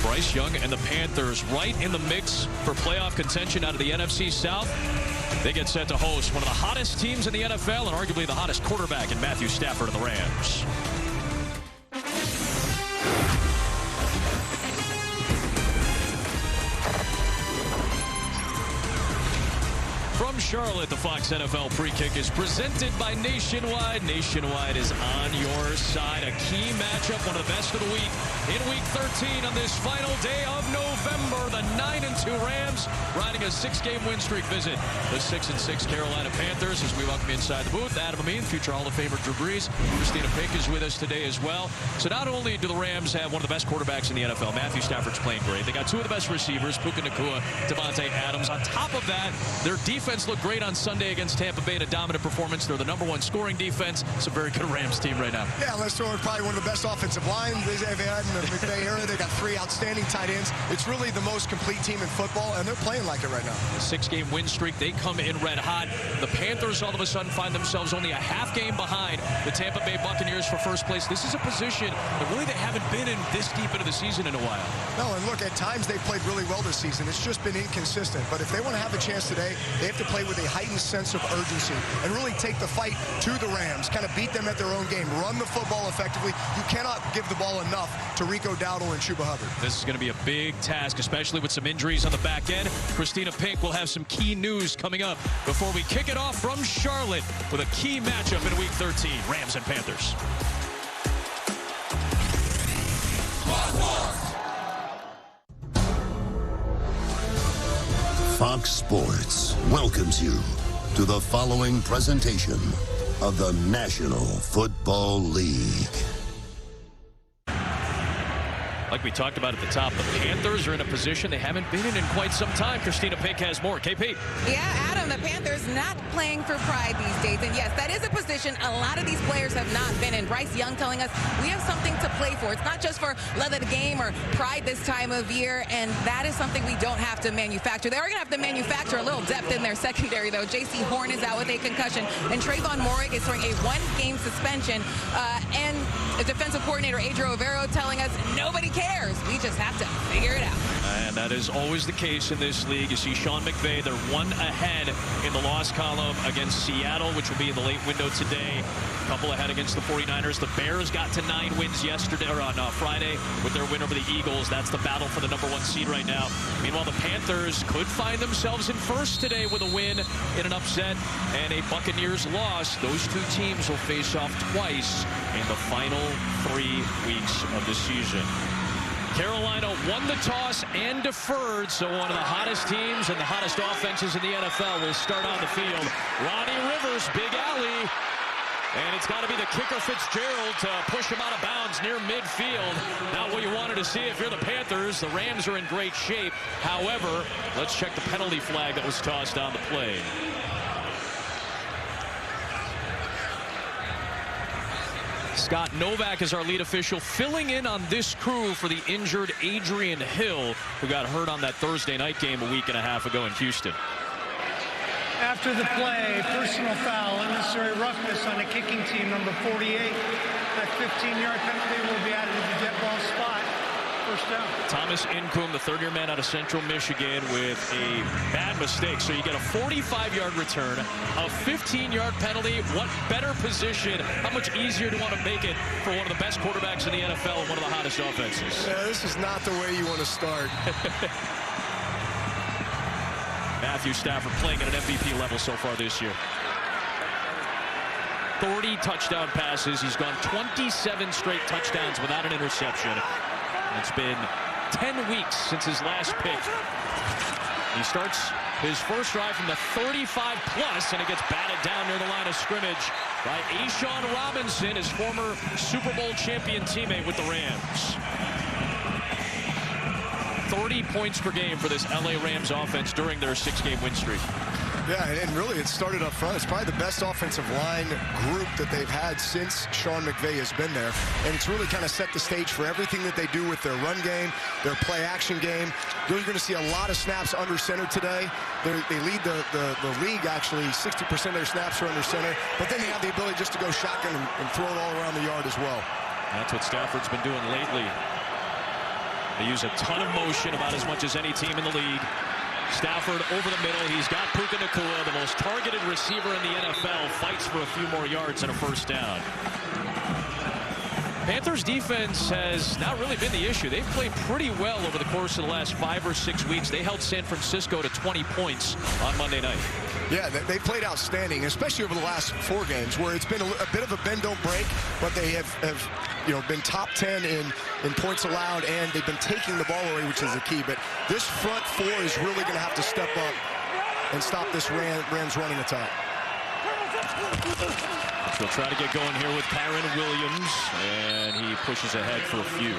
Bryce Young and the Panthers right in the mix for playoff contention out of the NFC South. They get set to host one of the hottest teams in the NFL and arguably the hottest quarterback in Matthew Stafford of the Rams. From Charlotte, the Fox NFL pre-kick is presented by Nationwide. Nationwide is on your side. A key matchup, one of the best of the week in Week 13 on this final day of November. The 9-2 Rams riding a 6-game win streak visit the 6-6 Carolina Panthers. As we welcome you inside the booth, Adam Amin, future Hall of Famer Drew Brees. Christina Pink is with us today as well. So not only do the Rams have one of the best quarterbacks in the NFL, Matthew Stafford's playing great. They got two of the best receivers, Puka Nacua, Devontae Adams. On top of that, their defense looked great on Sunday against Tampa Bay in a dominant performance. They're the #1 scoring defense. It's a very good Rams team right now. Yeah, let's throw in probably one of the best offensive lines they've had in the McVay era. They got 3 outstanding tight ends. It's really the most complete team in football, and they're playing like it right now. A 6-game win streak. They come in red hot. The Panthers all of a sudden find themselves only a half game behind the Tampa Bay Buccaneers for first place. This is a position that really they haven't been in this deep into the season in a while. No, and look, at times they've played really well this season. It's just been inconsistent. But if they want to have a chance today, they have to play with a heightened sense of urgency and really take the fight to the Rams, kind of beat them at their own game, run the football effectively. You cannot give the ball enough to Rico Dowdle and Chuba Hubbard. This is going to be a big task, especially with some injuries on the back end. Christina Pink will have some key news coming up before we kick it off from Charlotte with a key matchup in Week 13, Rams and Panthers. Fox Sports welcomes you to the following presentation of the National Football League. Like we talked about at the top, the Panthers are in a position they haven't been in quite some time. Christina Pink has more. KP. Yeah, Adam, the Panthers not playing for pride these days. And yes, that is a position a lot of these players have not been in. Bryce Young telling us we have something to play for. It's not just for love of the game or pride this time of year. And that is something we don't have to manufacture. They are going to have to manufacture a little depth in their secondary, though. J.C. Horn is out with a concussion. And Trayvon Moehrig is throwing a 1-game suspension. And defensive coordinator Adrian Overo telling us nobody cares. We just have to figure it out. And that is always the case in this league. You see Sean McVay, they're 1 ahead in the loss column against Seattle, which will be in the late window today. A couple ahead against the 49ers. The Bears got to 9 wins yesterday, or on Friday, with their win over the Eagles. That's the battle for the #1 seed right now. Meanwhile, the Panthers could find themselves in first today with a win in an upset and a Buccaneers loss. Those two teams will face off twice in the final 3 weeks of the season. Carolina won the toss and deferred, so one of the hottest teams and the hottest offenses in the NFL will start on the field. Ronnie Rivers, big alley, and it's got to be the kicker Fitzgerald to push him out of bounds near midfield. Not what you wanted to see if you're the Panthers. The Rams are in great shape. However, let's check the penalty flag that was tossed on the play. Scott Novak is our lead official, filling in on this crew for the injured Adrian Hill, who got hurt on that Thursday night game a week and a half ago in Houston. After the play, personal foul, unnecessary roughness on the kicking team, number 48. That 15-yard penalty will be added to the dead ball spot. First down. Thomas Incoom, the third-year man out of Central Michigan, with a bad mistake. So you get a 45-yard return, a 15-yard penalty. What better position? How much easier do you want to make it for one of the best quarterbacks in the NFL and one of the hottest offenses? Yeah, this is not the way you want to start. Matthew Stafford playing at an MVP level so far this year. 30 touchdown passes. He's gone 27 straight touchdowns without an interception. It's been 10 weeks since his last pick. He starts his first drive from the 35-plus, and it gets batted down near the line of scrimmage by A'Shawn Robinson, his former Super Bowl champion teammate with the Rams. 30 points per game for this LA Rams offense during their 6-game win streak. Yeah, and really it started up front. It's probably the best offensive line group that they've had since Sean McVay has been there. And it's really kind of set the stage for everything that they do with their run game, their play-action game. You're going to see a lot of snaps under center today. They lead the league, actually. 60% of their snaps are under center. But then they have the ability just to go shotgun and throw it all around the yard as well. That's what Stafford's been doing lately. They use a ton of motion, about as much as any team in the league. Stafford over the middle. He's got Puka Nacua, the most targeted receiver in the NFL, fights for a few more yards and a first down. Panthers defense has not really been the issue. They've played pretty well over the course of the last 5 or 6 weeks. They held San Francisco to 20 points on Monday night. Yeah, they played outstanding, especially over the last 4 games, where it's been a bit of a bend don't break, but they have been top 10 in points allowed, and they've been taking the ball away, which is the key. But this front 4 is really going to have to step up and stop this Rams running attack. He'll try to get going here with Kyren Williams, and he pushes ahead for a few.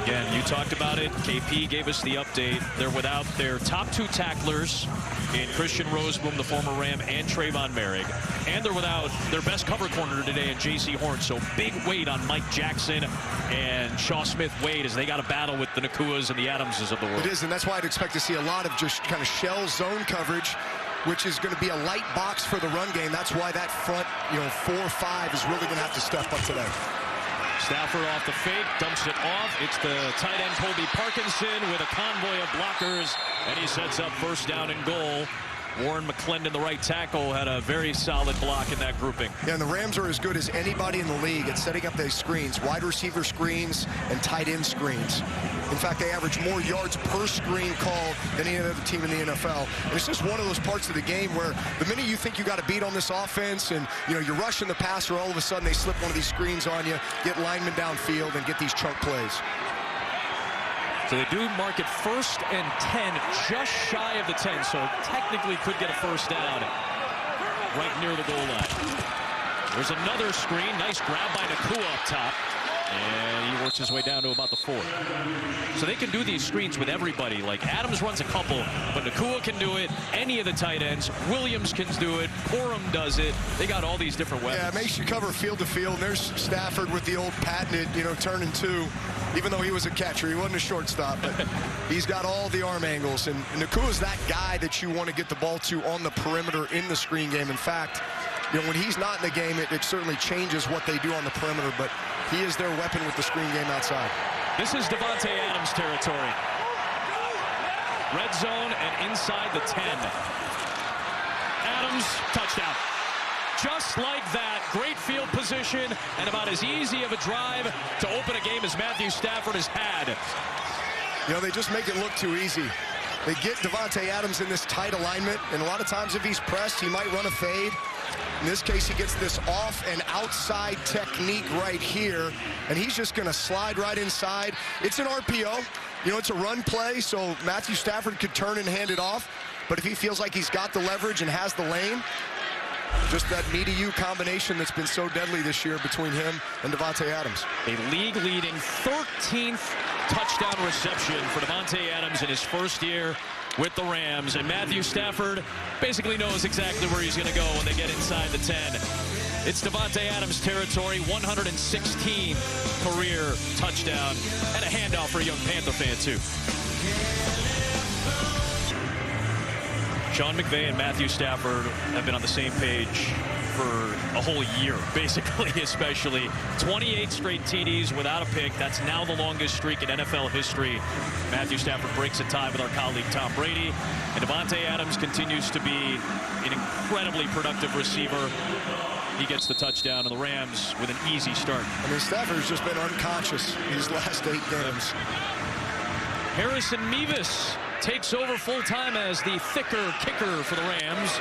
Again, you talked about it. KP gave us the update. They're without their top 2 tacklers in Christian Roseboom, the former Ram, and Trayvon Merrick. And they're without their best cover corner today in J.C. Horn. So big weight on Mike Jackson and Shaw Smith-Wade as they got a battle with the Nakuas and the Adamses of the world. It is, and that's why I'd expect to see a lot of just kind of shell zone coverage, which is going to be a light box for the run game. That's why that front, 4-5 is really going to have to step up today. Stafford off the fake, dumps it off. It's the tight end Colby Parkinson with a convoy of blockers, and he sets up first down and goal. Warren McClendon, the right tackle, had a very solid block in that grouping. Yeah, and the Rams are as good as anybody in the league at setting up those screens, wide receiver screens and tight end screens. In fact, they average more yards per screen called than any other team in the NFL. And it's just one of those parts of the game where the minute you think you got a beat on this offense and you're rushing the passer, all of a sudden they slip one of these screens on you, get linemen downfield, and get these chunk plays. So they do mark it 1st and 10, just shy of the 10, so technically could get a first down right near the goal line. There's another screen. Nice grab by Nacua up top. And he works his way down to about the 4. So they can do these screens with everybody. Like Adams runs a couple, but Nacua can do it. Any of the tight ends. Williams can do it. Corum does it. They got all these different weapons. Yeah, it makes you cover field to field. And there's Stafford with the old patented, turn and 2. Even though he was a catcher, he wasn't a shortstop, but he's got all the arm angles. And Nakua's that guy that you want to get the ball to on the perimeter in the screen game. In fact, when he's not in the game, it certainly changes what they do on the perimeter, but he is their weapon with the screen game outside. This is Davante Adams territory. Red zone and inside the 10. Adams, touchdown. Just like that, great field position and about as easy of a drive to open a game as Matthew Stafford has had. They just make it look too easy. They get Davante Adams in this tight alignment, and a lot of times if he's pressed, he might run a fade. In this case, he gets this off and outside technique right here, and he's just going to slide right inside. It's an RPO. It's a run play, so Matthew Stafford could turn and hand it off. But if he feels like he's got the leverage and has the lane, just that me to you combination that's been so deadly this year between him and Davante Adams. A league-leading 13th touchdown reception for Davante Adams in his first year with the Rams. And Matthew Stafford basically knows exactly where he's going to go when they get inside the 10. It's Davante Adams territory, 116 career touchdown, and a handoff for a young Panther fan, too. Sean McVay and Matthew Stafford have been on the same page for a whole year, basically, especially. 28 straight TDs without a pick. That's now the longest streak in NFL history. Matthew Stafford breaks a tie with our colleague Tom Brady. And Davante Adams continues to be an incredibly productive receiver. He gets the touchdown, and the Rams with an easy start. Stafford's just been unconscious these last 8 games. Harrison Mevis takes over full-time as the thicker kicker for the Rams.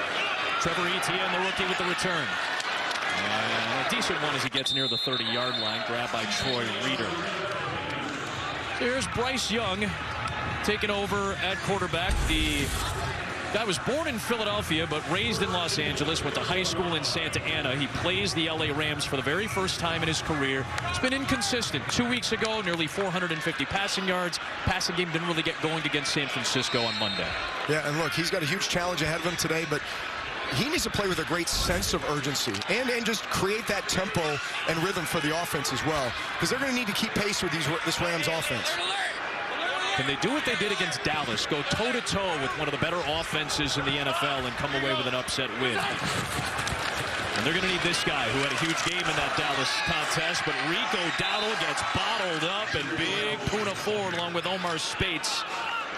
Trevor Etienne, the rookie, with the return. And a decent one as he gets near the 30-yard line, grabbed by Troy Reeder. So here's Bryce Young taking over at quarterback. The guy was born in Philadelphia but raised in Los Angeles, went to high school in Santa Ana. He plays the LA Rams for the very first time in his career. It's been inconsistent. 2 weeks ago, nearly 450 passing yards. Passing game didn't really get going against San Francisco on Monday. Yeah, and look, he's got a huge challenge ahead of him today, but he needs to play with a great sense of urgency and just create that tempo and rhythm for the offense as well, because they're going to need to keep pace with this Rams offense. Can they do what they did against Dallas, go toe-to-toe with one of the better offenses in the NFL and come away with an upset win? And they're going to need this guy who had a huge game in that Dallas contest. But Rico Dowdle gets bottled up, and big Puna Ford along with Omar Spates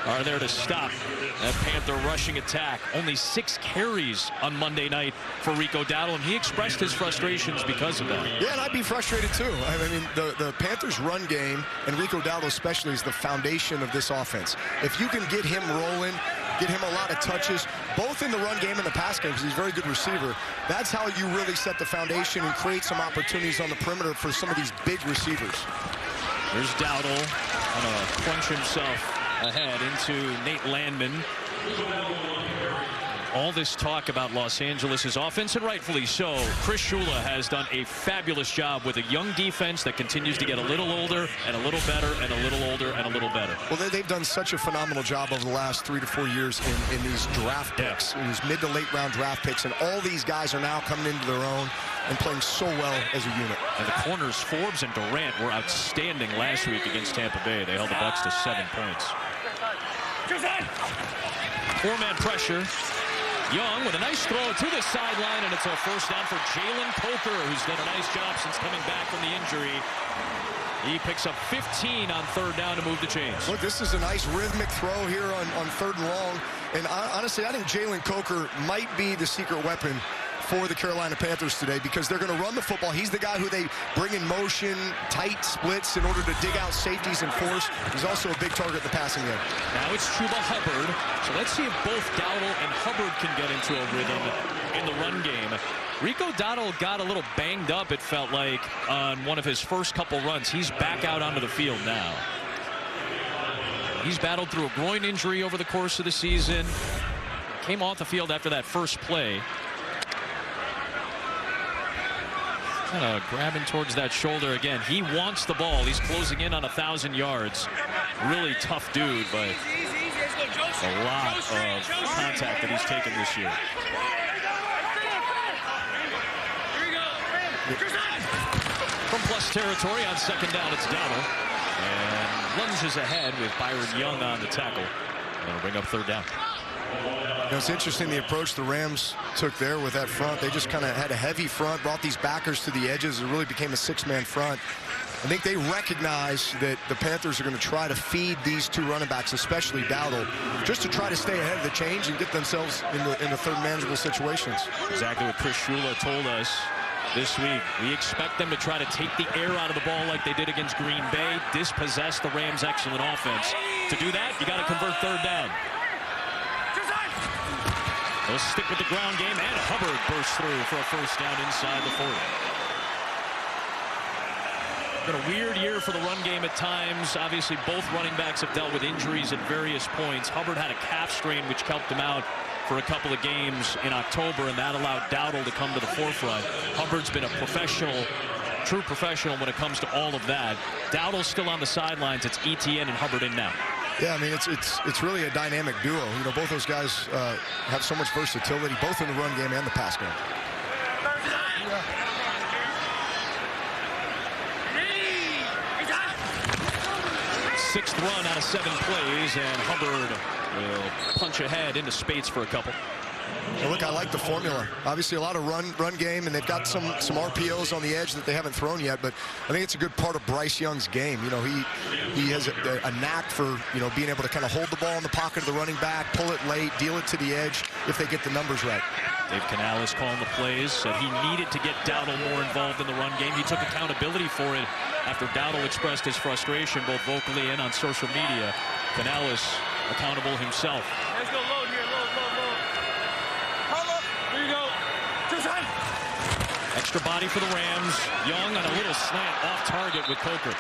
are there to stop that Panther rushing attack. Only 6 carries on Monday night for Rico Dowdle, and he expressed his frustrations because of that. Yeah, and I'd be frustrated too. I mean, the Panthers' run game, and Rico Dowdle especially, is the foundation of this offense. If you can get him rolling, get him a lot of touches, both in the run game and the pass game, because he's a very good receiver, that's how you really set the foundation and create some opportunities on the perimeter for some of these big receivers. There's Dowdle going to crunch himself ahead into Nate Landman. All this talk about Los Angeles' offense, and rightfully so. Chris Shula has done a fabulous job with a young defense that continues to get a little older and a little better and a little older and a little better. Well, they've done such a phenomenal job over the last 3 to 4 years in these draft picks, in these mid to late round draft picks, and all these guys are now coming into their own and playing so well as a unit. And the corners, Forbes and Durant, were outstanding last week against Tampa Bay. They held the Bucs to 7 points. 4-man pressure. Young with a nice throw to the sideline, and it's a first down for Jalen Coker, who's done a nice job since coming back from the injury. He picks up 15 on 3rd down to move the chains. Look, this is a nice rhythmic throw here on 3rd and long. And honestly, I think Jalen Coker might be the secret weapon for the Carolina Panthers today, because they're going to run the football. He's the guy who they bring in motion, tight splits in order to dig out safeties and force. He's also a big target in the passing game. Now it's Chuba Hubbard. So let's see if both Dowdle and Hubbard can get into a rhythm in the run game. Rico Dowdle got a little banged up, it felt like, on one of his first couple runs. He's back out onto the field now. He's battled through a groin injury over the course of the season. Came off the field after that first play. Kind of grabbing towards that shoulder again. He wants the ball. He's closing in on 1,000 yards. Really tough dude, but a lot of contact that he's taken this year. From plus territory on 2nd down, it's Dowdle. And lunges ahead with Byron Young on the tackle. That'll bring up 3rd down. You know, it's interesting the approach the Rams took there with that front. They just kind of had a heavy front, brought these backers to the edges. It really became a 6-man front. I think they recognize that the Panthers are going to try to feed these 2 running backs, especially Dowdle, just to try to stay ahead of the change and get themselves in the 3rd manageable situations. Exactly what Chris Shula told us this week. We expect them to try to take the air out of the ball like they did against Green Bay, dispossess the Rams' excellent offense. To do that, you got to convert 3rd down. They'll stick with the ground game, and Hubbard bursts through for a first down inside the 40. Been a weird year for the run game at times. Obviously, both running backs have dealt with injuries at various points. Hubbard had a calf strain, which kept him out for a couple of games in October, and that allowed Dowdle to come to the forefront. Hubbard's been a professional, true professional when it comes to all of that. Dowdle's still on the sidelines. It's ETN and Hubbard in now. Yeah, I mean, it's really a dynamic duo. You know, both those guys have so much versatility, both in the run game and the pass game. Sixth run out of 7 plays, and Hubbard will punch ahead into Spates for a couple. Well, look, I like the formula. Obviously, a lot of run game, and they've got some RPOs on the edge that they haven't thrown yet. But I think it's a good part of Bryce Young's game. You know, he has a knack for, you know, being able to kind of hold the ball in the pocket of the running back, pull it late, deal it to the edge if they get the numbers right. Dave Canales calling the plays, said he needed to get Dowdle more involved in the run game. He took accountability for it after Dowdle expressed his frustration both vocally and on social media. Canales accountable himself. Let's go load here, load. Come up, here you go. Extra body for the Rams. Young on a little slant off target with Coker.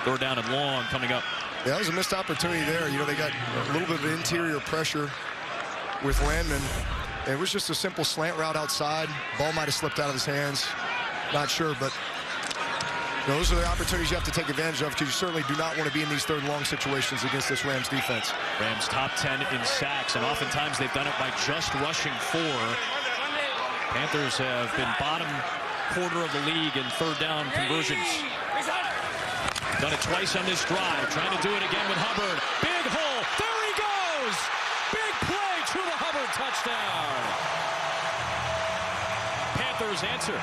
3rd down and long coming up. Yeah, that was a missed opportunity there. You know, they got a little bit of interior pressure with Landman. It was just a simple slant route outside. Ball might have slipped out of his hands. Not sure, but you know, those are the opportunities you have to take advantage of, because you certainly do not want to be in these 3rd and long situations against this Rams defense. Rams top 10 in sacks, and oftentimes they've done it by just rushing 4. Panthers have been bottom quarter of the league in 3rd down conversions. Done it twice on this drive. Trying to do it again with Hubbard. Big hole. There he goes. Big play. Chuba Hubbard touchdown. Panthers answer.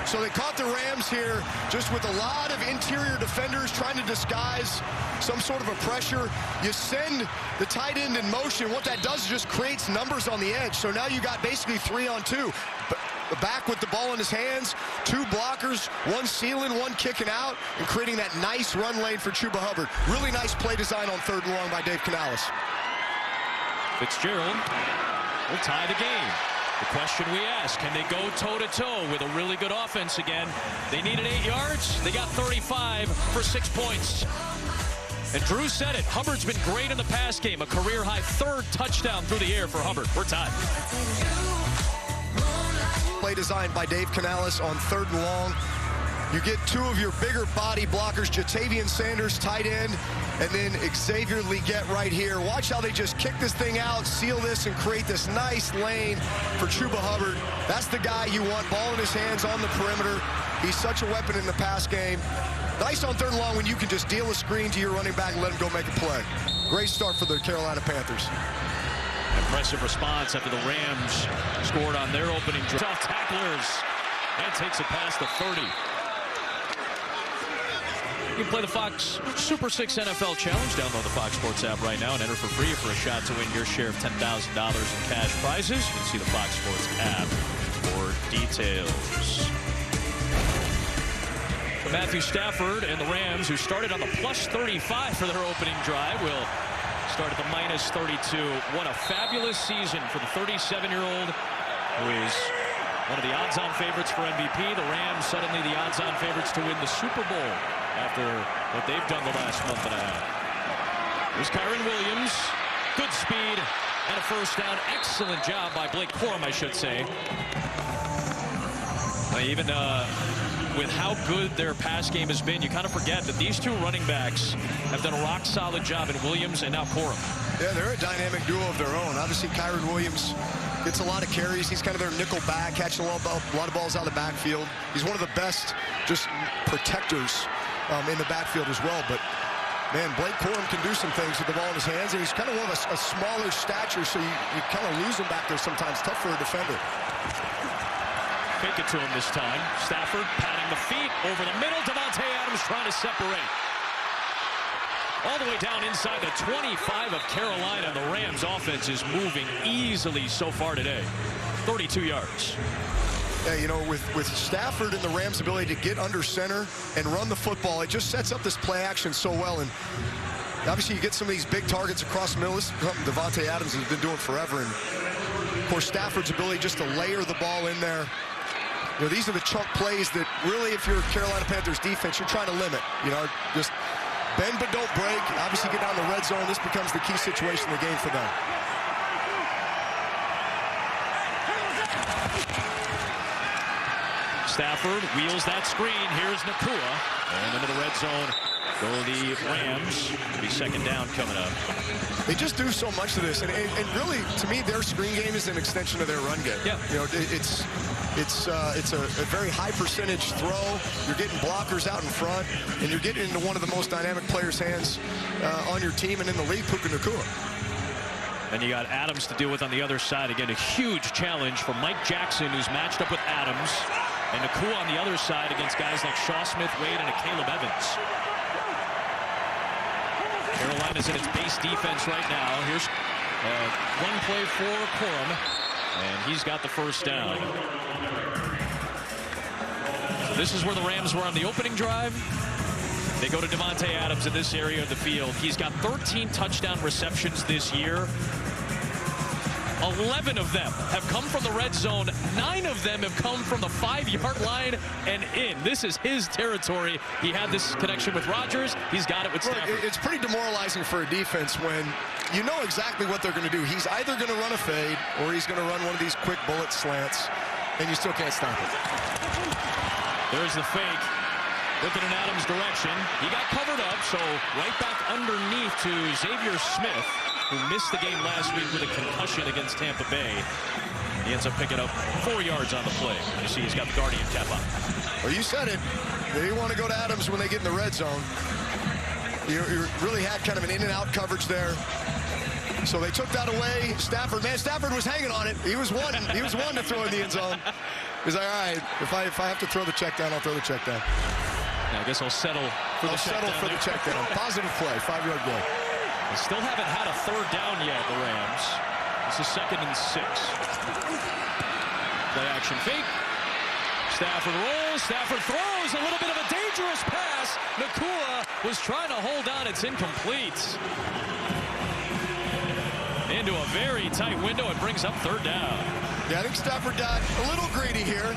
So they caught the Rams here just with a lot of interior defenders trying to disguise some sort of a pressure. You send the tight end in motion. What that does is just creates numbers on the edge. So now you got basically 3-on-2. Back with the ball in his hands, 2 blockers, 1 sealing, 1 kicking out, and creating that nice run lane for Chuba Hubbard. Really nice play design on 3rd and long by Dave Canales. Fitzgerald will tie the game. The question we ask, can they go toe-to-toe with a really good offense again? They needed 8 yards. They got 35 for 6 points. And Drew said it. Hubbard's been great in the pass game. A career-high 3rd touchdown through the air for Hubbard. We're tied. Play designed by Dave Canales on 3rd and long. You get 2 of your bigger body blockers, Jatavian Sanders, tight end, and then Xavier Legette right here. Watch how they just kick this thing out, seal this, and create this nice lane for Chuba Hubbard. That's the guy you want, ball in his hands on the perimeter. He's such a weapon in the pass game. Nice on 3rd and long when you can just deal a screen to your running back and let him go make a play. Great start for the Carolina Panthers. Impressive response after the Rams scored on their opening drive. Off tacklers and takes it past the 30. You can play the Fox Super 6 NFL Challenge. Download the Fox Sports app right now and enter for free for a shot to win your share of $10,000 in cash prizes. You can see the Fox Sports app for details. Matthew Stafford and the Rams, who started on the plus 35 for their opening drive, will start at the minus 32. What a fabulous season for the 37-year-old who is one of the odds-on favorites for MVP. The Rams suddenly the odds-on favorites to win the Super Bowl after what they've done the last month and a half. There's Kyron Williams. Good speed and a first down. Excellent job by Blake Corum, I should say. Even with how good their pass game has been, you kind of forget that these 2 running backs have done a rock-solid job in Williams and now Corum. Yeah, they're a dynamic duo of their own. Obviously, Kyron Williams gets a lot of carries. He's kind of their nickel back, catching a lot of balls out of the backfield. He's one of the best just protectors in the backfield as well. But, man, Blake Corum can do some things with the ball in his hands, and he's kind of one of a smaller stature, so you kind of lose him back there sometimes. Tough for a defender. Fake it to him this time. Stafford patting the feet over the middle. Davante Adams trying to separate. All the way down inside the 25 of Carolina. The Rams offense is moving easily so far today. 32 yards. Yeah, you know, with Stafford and the Rams' ability to get under center and run the football, it just sets up this play action so well. And obviously you get some of these big targets across the middle. This is something Davante Adams has been doing forever. And, of course, Stafford's ability just to layer the ball in there. You know, these are the chunk plays that really, if you're Carolina Panthers defense, you're trying to limit. You know, just bend but don't break. Obviously, get down the red zone. This becomes the key situation in the game for them. Stafford wheels that screen. Here's Nakua. And into the red zone go the Rams. It'll be 2nd down coming up. They just do so much of this. And really, to me, their screen game is an extension of their run game. Yeah. You know, it's a very high percentage throw. You're getting blockers out in front, and you're getting into one of the most dynamic players' hands on your team and in the league, Puka Nakua. And you got Adams to deal with on the other side. Again, a huge challenge for Mike Jackson, who's matched up with Adams. And Nakua on the other side against guys like Shaw Smith, Wade, and Caleb Evans. Carolina's in its base defense right now. Here's one play for Corum, and he's got the first down. So this is where the Rams were on the opening drive. They go to Davante Adams in this area of the field. He's got 13 touchdown receptions this year. 11 of them have come from the red zone. 9 of them have come from the 5-yard line and in. This is his territory. He had this connection with Rodgers. He's got it with Stafford. Look, it's pretty demoralizing for a defense when you know exactly what they're going to do. He's either going to run a fade or he's going to run one of these quick bullet slants, and you still can't stop it. There's the fake. Looking in Adams' direction. He got covered up, so right back underneath to Xavier Smith, who missed the game last week with a concussion against Tampa Bay. He ends up picking up 4 yards on the play. You see he's got the Guardian cap on. Well, you said it. They didn't want to go to Adams when they get in the red zone. You really had kind of an in-and-out coverage there. So they took that away. Stafford was hanging on it. He was one to throw in the end zone. He's like, all right, if I have to throw the check down, I'll throw the check down. Yeah, I guess I'll settle for the check down. Positive play, 5-yard goal. They still haven't had a third down yet, the Rams. This is 2nd and 6. Play action fake. Stafford rolls. Stafford throws. A little bit of a dangerous pass. Nakua was trying to hold on. It's incomplete. Into a very tight window. It brings up 3rd down. Yeah, I think Stafford got a little greedy here.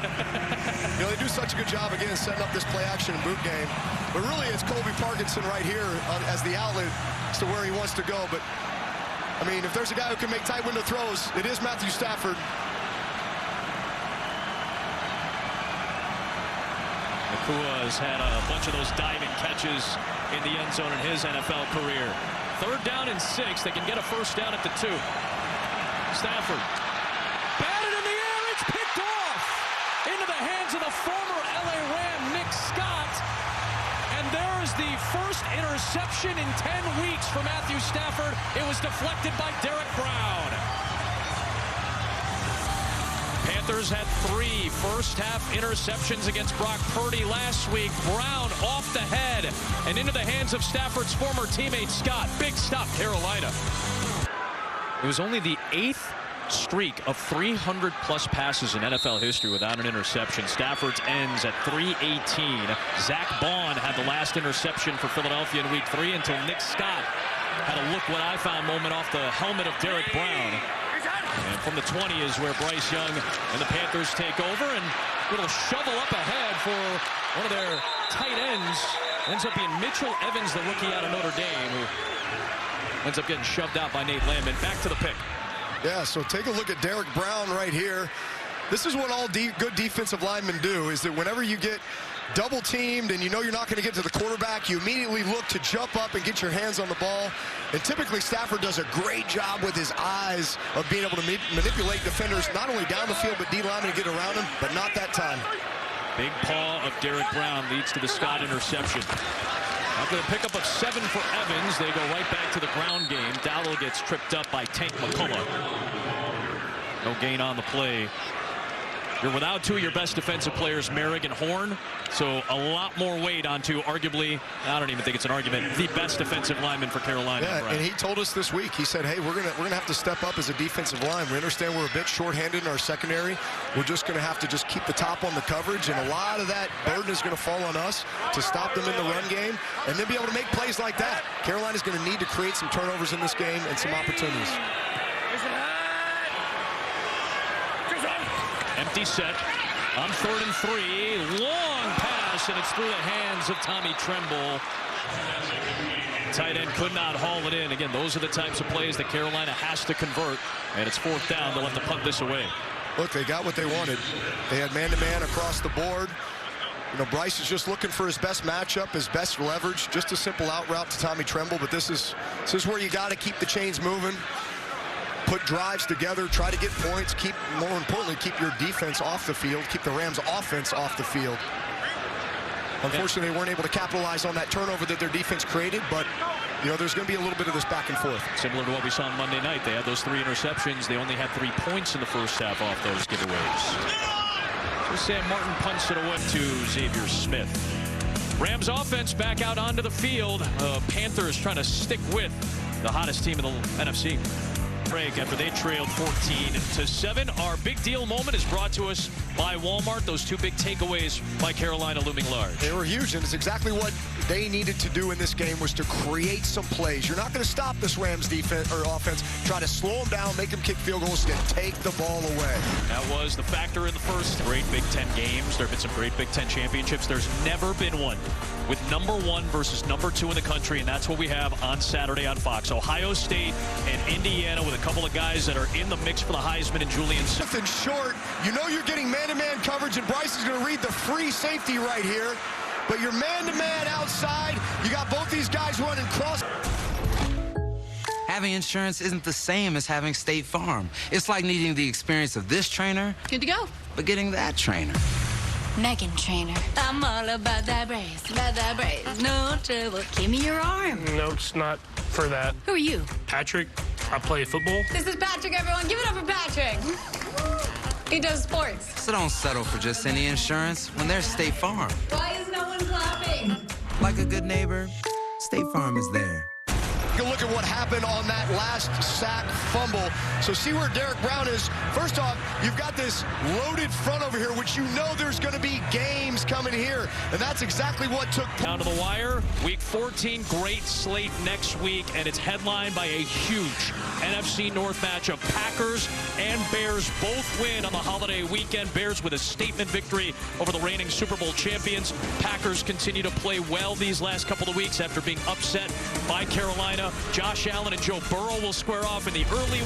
They do such a good job, again, setting up this play action and boot game. But really, it's Colby Parkinson right here as the outlet as to where he wants to go. But, I mean, if there's a guy who can make tight window throws, it is Matthew Stafford. Nakua has had a bunch of those diving catches in the end zone in his NFL career. 3rd down and 6. They can get a 1st down at the 2. Stafford. Batted in the air. It's picked off into the hands of the former LA Ram, Nick Scott. And there's the first interception in 10 weeks for Matthew Stafford. It was deflected by Derek Brown. Panthers had 3 first-half interceptions against Brock Purdy last week. Brown off the head and into the hands of Stafford's former teammate Scott. Big stop, Carolina. It was only the 8th streak of 300-plus passes in NFL history without an interception. Stafford's ends at 318. Zach Bond had the last interception for Philadelphia in Week 3 until Nick Scott had a look-what-I-found moment off the helmet of Derek Brown. And from the 20 is where Bryce Young and the Panthers take over, and a little shovel up ahead for one of their tight ends. Ends up being Mitchell Evans, the rookie out of Notre Dame, who ends up getting shoved out by Nate Landman. Back to the pick. Yeah, so take a look at Derek Brown right here. This is what all good defensive linemen do, is that whenever you get double teamed and you know you're not going to get to the quarterback, you immediately look to jump up and get your hands on the ball. And typically Stafford does a great job with his eyes of being able to manipulate defenders not only down the field but D linemen to get around him, but not that time. Big paw of Derek Brown leads to the Scott interception. After the pickup of 7 for Evans, they go right back to the ground game. Dowdle gets tripped up by Tank McCullough. No gain on the play. You're without 2 of your best defensive players, Merrick and Horn, so a lot more weight onto arguably, I don't even think it's an argument, the best defensive lineman for Carolina. Yeah, and he told us this week, he said, hey, we're gonna have to step up as a defensive line. We understand we're a bit shorthanded in our secondary. We're just gonna have to just keep the top on the coverage, and a lot of that burden is gonna fall on us to stop them in the run game and then be able to make plays like that. Carolina's gonna need to create some turnovers in this game and some opportunities. Empty set on 3rd and 3. Long pass, and it's through the hands of Tommy Tremble. Tight end could not haul it in. Again, those are the types of plays that Carolina has to convert, and it's 4th down. They'll have to punt this away. Look, they got what they wanted. They had man-to-man across the board. Bryce is just looking for his best matchup, his best leverage. Just a simple out route to Tommy Tremble, but this is where you got to keep the chains moving. Put drives together, try to get points, more importantly, keep your defense off the field, keep the Rams offense off the field. Unfortunately, they weren't able to capitalize on that turnover that their defense created, but there's going to be a little bit of this back and forth. Similar to what we saw on Monday night. They had those 3 interceptions. They only had 3 points in the first half off those giveaways. So Sam Martin punts it away to Xavier Smith. Rams offense back out onto the field. Panthers trying to stick with the hottest team in the NFC. After they trailed 14-7. Our big deal moment is brought to us by Walmart. Those 2 big takeaways by Carolina looming large. They were huge, and it's exactly what they needed to do in this game, was to create some plays. You're not going to stop this Rams defense or offense. Try to slow them down, make them kick field goals, and take the ball away. That was the factor in the first. Great Big Ten games. There have been some great Big Ten championships. There's never been one with #1 versus #2 in the country, and that's what we have on Saturday on Fox. Ohio State and Indiana with a couple of guys that are in the mix for the Heisman, and Julian. Something short. You're getting man-to-man coverage, and Bryce is going to read the free safety right here. But you're man-to-man outside. You got both these guys running cross. Having insurance isn't the same as having State Farm. It's like needing the experience of this trainer, Good to go. but getting that trainer. Megan Trainer. I'm all about that brace, no trouble. Give me your arm. No, it's not for that. Who are you? Patrick, I play football. This is Patrick, everyone. Give it up for Patrick. He does sports. So don't settle for just any insurance when there's State Farm. Why is no one clapping? Like a good neighbor, State Farm is there. Take a look at what happened on that last sack fumble. So see where Derek Brown is. First off, you've got this loaded front over here, which you know there's going to be games coming here. And that's exactly what took place. Down to the wire, week 14, great slate next week, and it's headlined by a huge NFC North matchup. Packers and Bears both win on the holiday weekend. Bears with a statement victory over the reigning Super Bowl champions. Packers continue to play well these last couple of weeks after being upset by Carolina. Josh Allen and Joe Burrow will square off in the early